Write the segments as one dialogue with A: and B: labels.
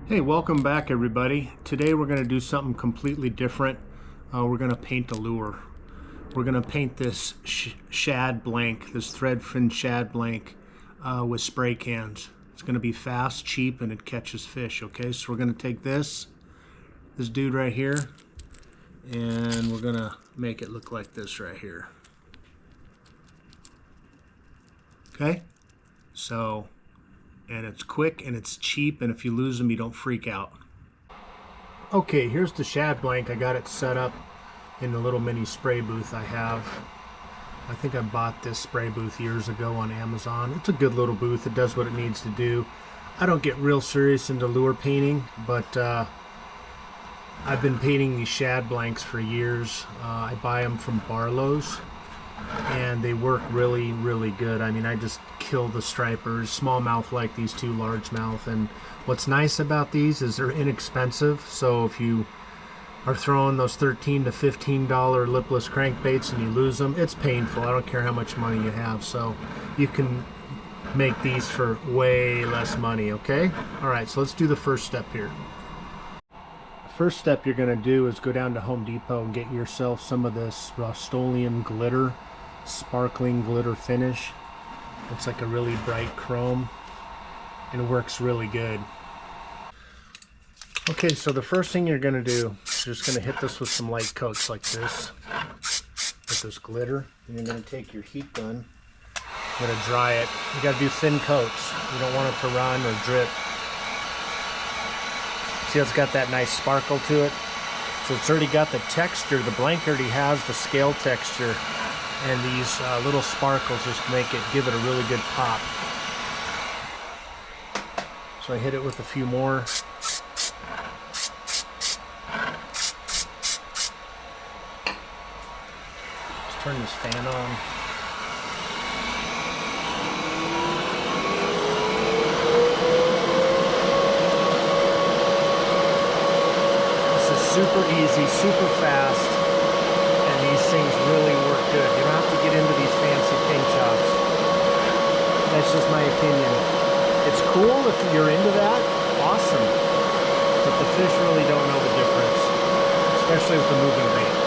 A: Hey, welcome back everybody. Today we're going to do something completely different. We're going to paint a lure. We're going to paint this shad blank, this thread fin shad blank with spray cans. It's going to be fast, cheap, and it catches fish, okay? So we're going to take this dude right here, and we're going to make it look like this right here. Okay? So, and it's quick and it's cheap, and if you lose them, you don't freak out. Okay, here's the shad blank. I got it set up in the little mini spray booth I have. I think I bought this spray booth years ago on Amazon. It's a good little booth. It does what it needs to do. I don't get real serious into lure painting, but I've been painting these shad blanks for years. I buy them from Barlow's, and they work really, really good. I mean, I just kill the stripers, smallmouth like these two largemouth. And what's nice about these is they're inexpensive. So if you are throwing those $13 to $15 lipless crankbaits and you lose them, it's painful. I don't care how much money you have. So you can make these for way less money, okay? All right, so let's do the first step here. The first step you're gonna do is go down to Home Depot and get yourself some of this Rust-Oleum glitter, sparkling glitter finish. It's like a really bright chrome and it works really good. Okay, so the first thing you're gonna do is you're just gonna hit this with some light coats like this, with this glitter, and you're gonna take your heat gun, you're gonna dry it. You gotta do thin coats. You don't want it to run or drip. See how it's got that nice sparkle to it? So it's already got the texture. The blank already has the scale texture, and these little sparkles just give it a really good pop. So I hit it with a few more. Let's turn this fan on. This is super easy, super fast. These things really work good. You don't have to get into these fancy paint jobs. That's just my opinion. It's cool if you're into that, awesome. But the fish really don't know the difference, especially with the moving bait.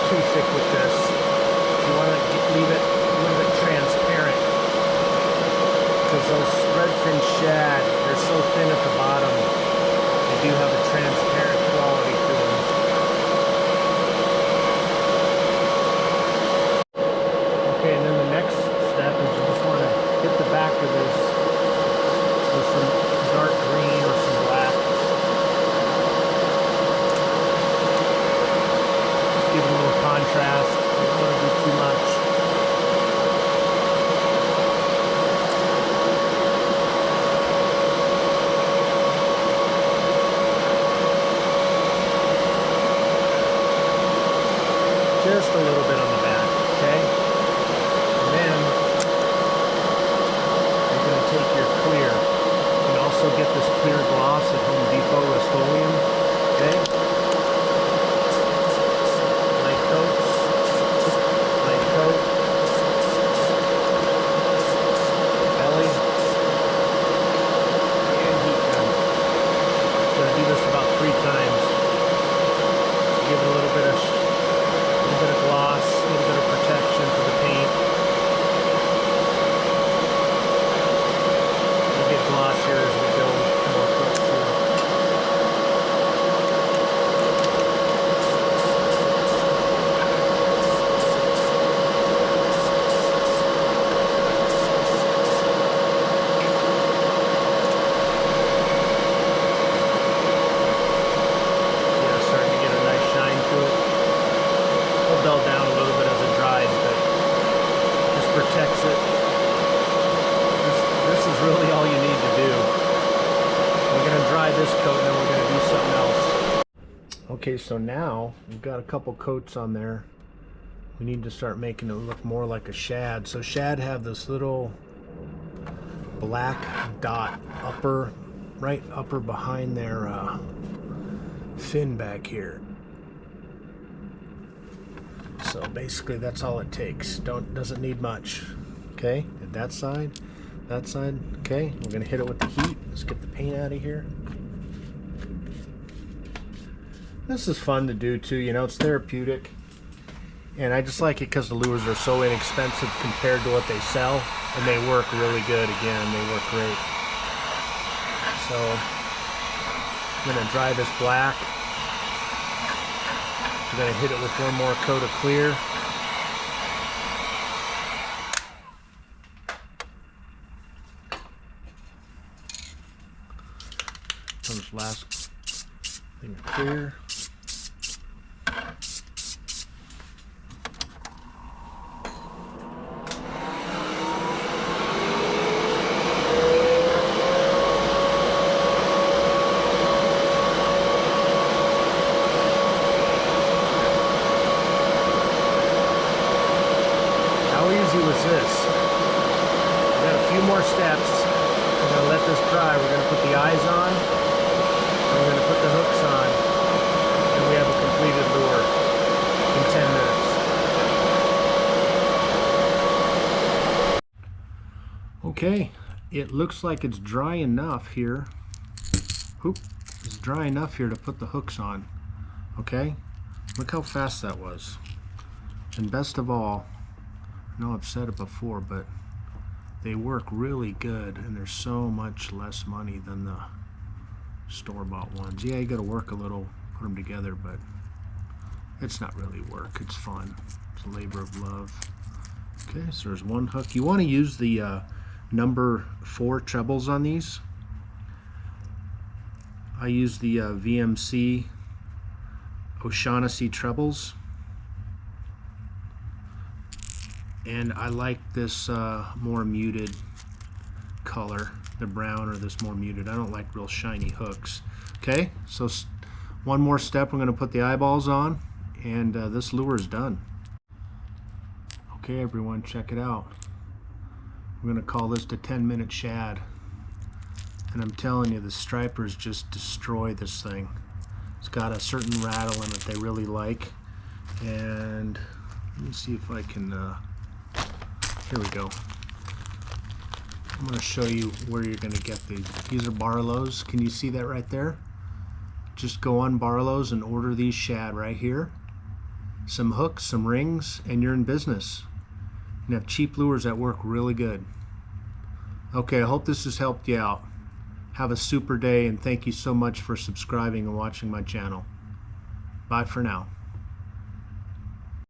A: Too thick with this. You want to leave it a little bit transparent, because those spread fin shad, they're so thin at the bottom, they do have a transparent quality to them. Okay, and then the next step is you just want to hit the back of this with some dark green or some black. Give it a little contrast. You don't want to do too much. Just a little bit on the back, okay? And then you're going to take your clear. You can also get this clear gloss at Home Depot, Rust-Oleum, okay? Belly, and heat gun. I'm going to do this about 3 times. Give it a little bit of gloss, a little bit of protection for the paint. It'll get glossier as we go more coats through. Dull down a little bit as it dries, but just protects it. This is really all you need to do. We're going to dry this coat and then we're going to do something else. Okay, so now we've got a couple coats on there. We need to start making it look more like a shad. So shad have this little black dot upper right upper behind their fin back here. So basically that's all it takes. Doesn't need much. Okay, and that side. Okay, we're gonna hit it with the heat. Let's get the paint out of here. This is fun to do too, you know, it's therapeutic. And I just like it because the lures are so inexpensive compared to what they sell, and they work really good. Again, they work great. So I'm gonna dry this black. I'm gonna hit it with one more coat of clear. Comes last thing of clear. How easy was this? We got a few more steps. We're gonna let this dry. We're gonna put the eyes on. And we're gonna put the hooks on. And we have a completed lure in 10 minutes. Okay, it looks like it's dry enough here. It's dry enough here to put the hooks on. Okay, look how fast that was. And best of all, I know I've said it before, but they work really good, and they're so much less money than the store-bought ones. Yeah, you got to work a little, put them together, but it's not really work. It's fun. It's a labor of love. Okay, so there's one hook. You want to use the number 4 trebles on these. I use the VMC O'Shaughnessy trebles. And I like this more muted color, the brown or this more muted. I don't like real shiny hooks. Okay, so one more step. I'm going to put the eyeballs on, and this lure is done. Okay, everyone, check it out. We're going to call this the 10-minute shad. And I'm telling you, the stripers just destroy this thing. It's got a certain rattle in it they really like. And let me see if I can... here we go. I'm going to show you where you're going to get these. These are Barlow's. Can you see that right there? Just go on Barlow's and order these shad right here. Some hooks, some rings, and you're in business. You can have cheap lures that work really good. Okay, I hope this has helped you out. Have a super day, and thank you so much for subscribing and watching my channel. Bye for now.